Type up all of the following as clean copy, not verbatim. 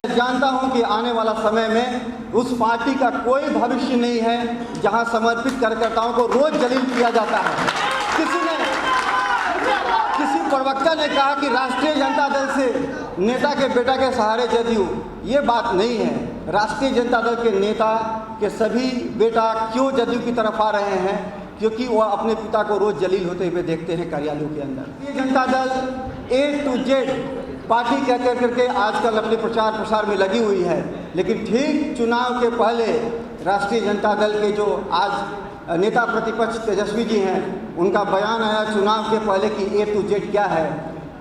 जानता हूं कि आने वाला समय में उस पार्टी का कोई भविष्य नहीं है जहां समर्पित कार्यकर्ताओं को रोज जलील किया जाता है। किसी प्रवक्ता ने कहा कि राष्ट्रीय जनता दल से नेता के बेटा के सहारे जदयू, ये बात नहीं है। राष्ट्रीय जनता दल के नेता के सभी बेटा क्यों जदयू की तरफ आ रहे हैं? क्योंकि वह अपने पिता को रोज जलील होते हुए देखते हैं कार्यालयों के अंदर। राष्ट्रीय Janata Dal A to Z party कह करके आजकल अपने प्रचार प्रसार में लगी हुई है, लेकिन ठीक चुनाव के पहले राष्ट्रीय जनता दल के जो आज नेता प्रतिपक्ष तेजस्वी जी हैं, उनका बयान आया चुनाव के पहले कि A to Z क्या है,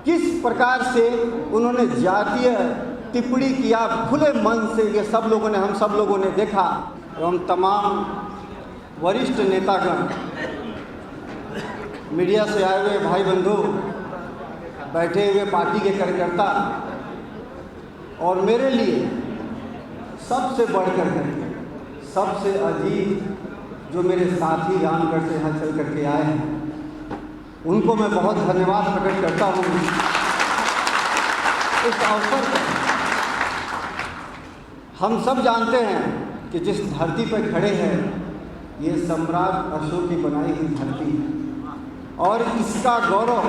किस प्रकार से उन्होंने जातीय टिप्पणी किया खुले मन से। ये सब लोगों ने, हम सब लोगों ने देखा। एवं तमाम वरिष्ठ नेतागण, मीडिया से आए हुए भाई बंधु, बैठे हुए पार्टी के कार्यकर्ता, और मेरे लिए सबसे बढ़कर सबसे अजीज जो मेरे साथी रामगढ़ से यहाँ चल करके आए हैं, उनको मैं बहुत धन्यवाद प्रकट करता हूँ। इस अवसर पर हम सब जानते हैं कि जिस धरती पर खड़े हैं, ये सम्राट अशोक की बनाई हुई धरती है, और इसका गौरव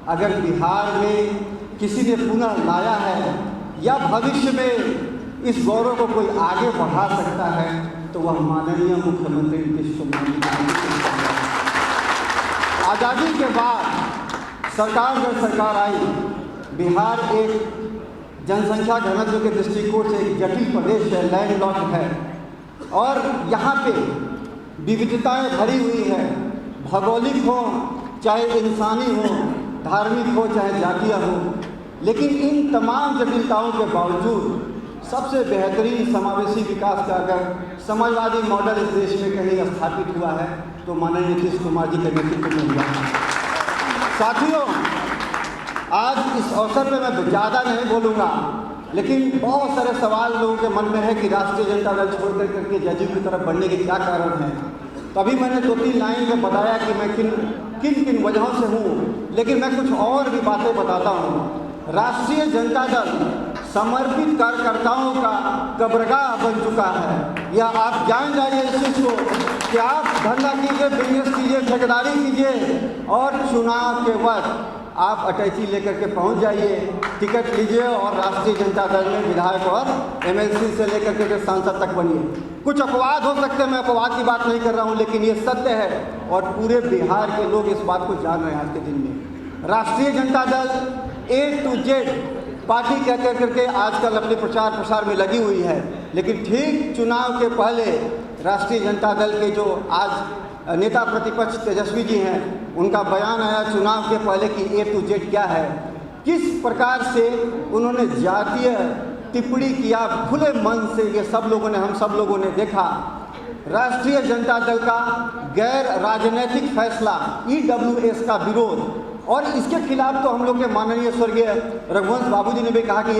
अगर बिहार में किसी ने पुनः लाया है या भविष्य में इस गौरव को कोई आगे बढ़ा सकता है, तो वह माननीय मुख्यमंत्री नीतीश कुमार जी। आज़ादी के बाद जब सरकार आई, बिहार एक जनसंख्या घनत्व के दृष्टिकोण से एक जटिल प्रदेश है, लैंडलॉक्ड है, और यहाँ पे विविधताएं भरी हुई है। भौगोलिक हो चाहे इंसानी हो, धार्मिक हो चाहे जातीय हो, लेकिन इन तमाम जटिलताओं के बावजूद सबसे बेहतरीन समावेशी विकास का अगर समाजवादी मॉडल इस देश में कहीं स्थापित हुआ है तो माननीय नीतीश कुमार जी के नेतृत्व में हुआ है। साथियों, आज इस अवसर पर मैं ज़्यादा नहीं बोलूँगा, लेकिन बहुत सारे सवाल लोगों के मन में है कि राष्ट्रीय जनता दल छोड़ करके जदयू की तरफ बढ़ने के क्या कारण हैं। तभी मैंने 2-3 लाइन में बताया कि मैं किन वजहों से हूँ, लेकिन मैं कुछ और भी बातें बताता हूँ। राष्ट्रीय जनता दल समर्पित कार्यकर्ताओं का कब्रगाह बन चुका है। या आप जान जाइए इस चीज़ को कि आप धंधा कीजिए, बिजनेस कीजिए, ठेकेदारी कीजिए, और चुनाव के वक्त आप अटैची लेकर के पहुंच जाइए, टिकट लीजिए और राष्ट्रीय जनता दल में विधायक और MLC से लेकर के सांसद तक बनिए। कुछ अपवाद हो सकते हैं, मैं अपवाद की बात नहीं कर रहा हूं, लेकिन ये सत्य है और पूरे बिहार के लोग इस बात को जान रहे हैं आज के दिन में। राष्ट्रीय Janata Dal A to Z party कह करके आजकल अपने प्रचार प्रसार में लगी हुई है, लेकिन ठीक चुनाव के पहले राष्ट्रीय जनता दल के जो आज नेता प्रतिपक्ष तेजस्वी जी हैं, उनका बयान आया चुनाव के पहले कि A to Z क्या है, किस प्रकार से उन्होंने जातीय टिप्पणी किया खुले मन से। ये सब लोगों ने, हम सब लोगों ने देखा। राष्ट्रीय जनता दल का गैर राजनीतिक फैसला EWS का विरोध, और इसके खिलाफ तो हम लोग के माननीय स्वर्गीय रघुवंश बाबूजी ने भी कहा कि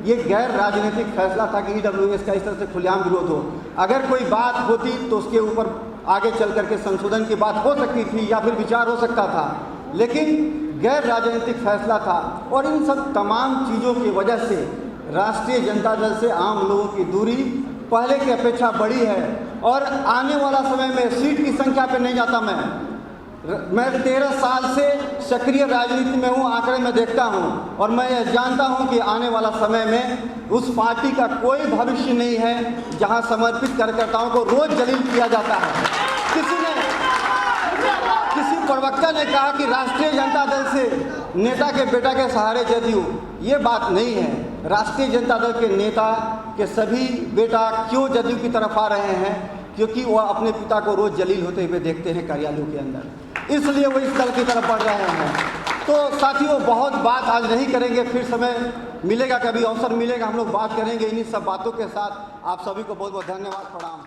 ये गैर राजनीतिक फैसला था कि EWS का इस तरह से खुलेआम विरोध हो। अगर कोई बात होती तो उसके ऊपर आगे चल करके संशोधन की बात हो सकती थी या फिर विचार हो सकता था, लेकिन गैर राजनीतिक फैसला था। और इन सब तमाम चीज़ों की वजह से राष्ट्रीय जनता दल से आम लोगों की दूरी पहले की अपेक्षा बढ़ी है, और आने वाला समय में सीट की संख्या पर नहीं जाता। मैं 13 साल से सक्रिय राजनीति में हूँ, आंकड़े में देखता हूँ, और मैं यह जानता हूँ कि आने वाला समय में उस पार्टी का कोई भविष्य नहीं है जहां समर्पित कार्यकर्ताओं को रोज जलील किया जाता है। किसी प्रवक्ता ने कहा कि राष्ट्रीय जनता दल से नेता के बेटा के सहारे जदयू, ये बात नहीं है। राष्ट्रीय जनता दल के नेता के सभी बेटा क्यों जदयू की तरफ आ रहे हैं? क्योंकि वह अपने पिता को रोज जलील होते हुए देखते हैं कार्यालयों के अंदर, इसलिए वो इस दल की तरफ बढ़ रहे हैं। तो साथियों, बहुत बात आज नहीं करेंगे, फिर समय मिलेगा, कभी अवसर मिलेगा, हम लोग बात करेंगे इन्हीं सब बातों के साथ। आप सभी को बहुत बहुत धन्यवाद, प्रणाम।